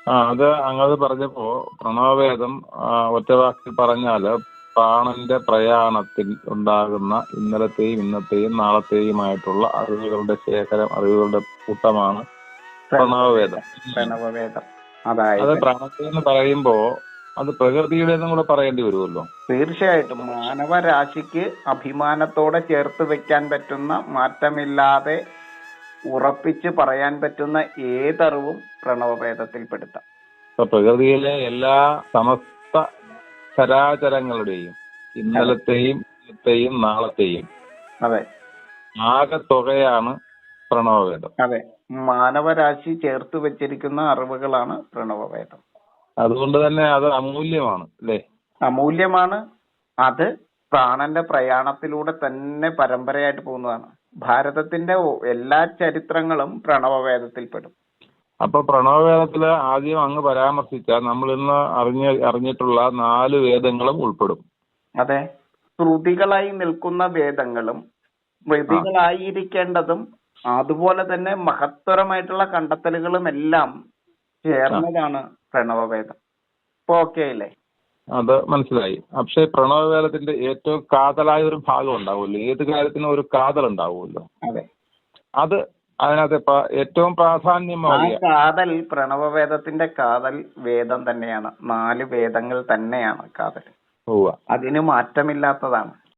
അത് അങ്ങത് പറഞ്ഞപ്പോ പ്രണവവേദം ഒറ്റവാക്കിൽ പറഞ്ഞാല് പ്രാണന്റെ പ്രയാണത്തിൽ ഉണ്ടാകുന്ന ഇന്നലത്തെയും ഇന്നത്തെയും നാളത്തെയുമായിട്ടുള്ള അറിവുകളുടെ ശേഖരം, അറിവുകളുടെ കൂട്ടമാണ് പ്രണവവേദം. പ്രണവവേദം അത് അതായത് പ്രാണത്തെന്ന് പറയുമ്പോ അത് പ്രകൃതിയുടേതും കൂടെ പറയേണ്ടി വരുമല്ലോ. തീർച്ചയായിട്ടും മാനവരാശിക്ക് അഭിമാനത്തോടെ ചേർത്ത് വെക്കാൻ പറ്റുന്ന, മാറ്റമില്ലാതെ ഉറപ്പിച്ച് പറയാൻ പറ്റുന്ന ഏതറിവും പ്രണവവേദത്തിൽ പെടുത്താം. ഇപ്പൊ പ്രകൃതിയിലെ എല്ലാ സമസ്ത ചരാചരങ്ങളുടെയും ഇന്നലത്തെയും ഇന്നത്തെയും നാളത്തെയും അതെ ആകെ തുകയാണ് പ്രണവവേദം. അതെ, മാനവരാശി ചേർത്ത് വെച്ചിരിക്കുന്ന അറിവുകളാണ് പ്രണവവേദം. അതുകൊണ്ട് തന്നെ അത് അമൂല്യമാണ് അല്ലേ? അമൂല്യമാണ്. അത് പ്രാണന്റെ പ്രയാണത്തിലൂടെ തന്നെ പരമ്പരയായിട്ട് പോകുന്നതാണ്. ഭാരതത്തിന്റെ എല്ലാ ചരിത്രങ്ങളും പ്രണവവേദത്തിൽ പെടും. അപ്പൊ പ്രണവവേദത്തില് ആദ്യം അങ്ങ് പരാമർശിച്ച നമ്മൾ ഇന്ന് അറിഞ്ഞിട്ടുള്ള 4 വേദങ്ങളും ഉൾപ്പെടും. അതെ, ശ്രുതികളായി നിൽക്കുന്ന വേദങ്ങളും സ്മൃതികളായിരിക്കേണ്ടതും അതുപോലെ തന്നെ മഹത്തരമായിട്ടുള്ള കണ്ടെത്തലുകളും എല്ലാം ചേർന്നതാണ് പ്രണവവേദം. ഇപ്പൊ ഓക്കെ അല്ലേ? അത് മനസ്സിലായി. പക്ഷെ പ്രണവവേദത്തിന്റെ ഏറ്റവും കാതലായ ഒരു ഭാഗം ഉണ്ടാവുമല്ലോ, ഏത് കാര്യത്തിനും ഒരു കാതൽ ഉണ്ടാവുമല്ലോ. അതെ, അത് അതിനകത്ത് ഏറ്റവും പ്രാധാന്യം കാതൽ, പ്രണവവേദത്തിന്റെ കാതൽ വേദം തന്നെയാണ്. 4 വേദങ്ങൾ തന്നെയാണ് കാതൽ. അതിന് മാറ്റമില്ലാത്തതാണ്.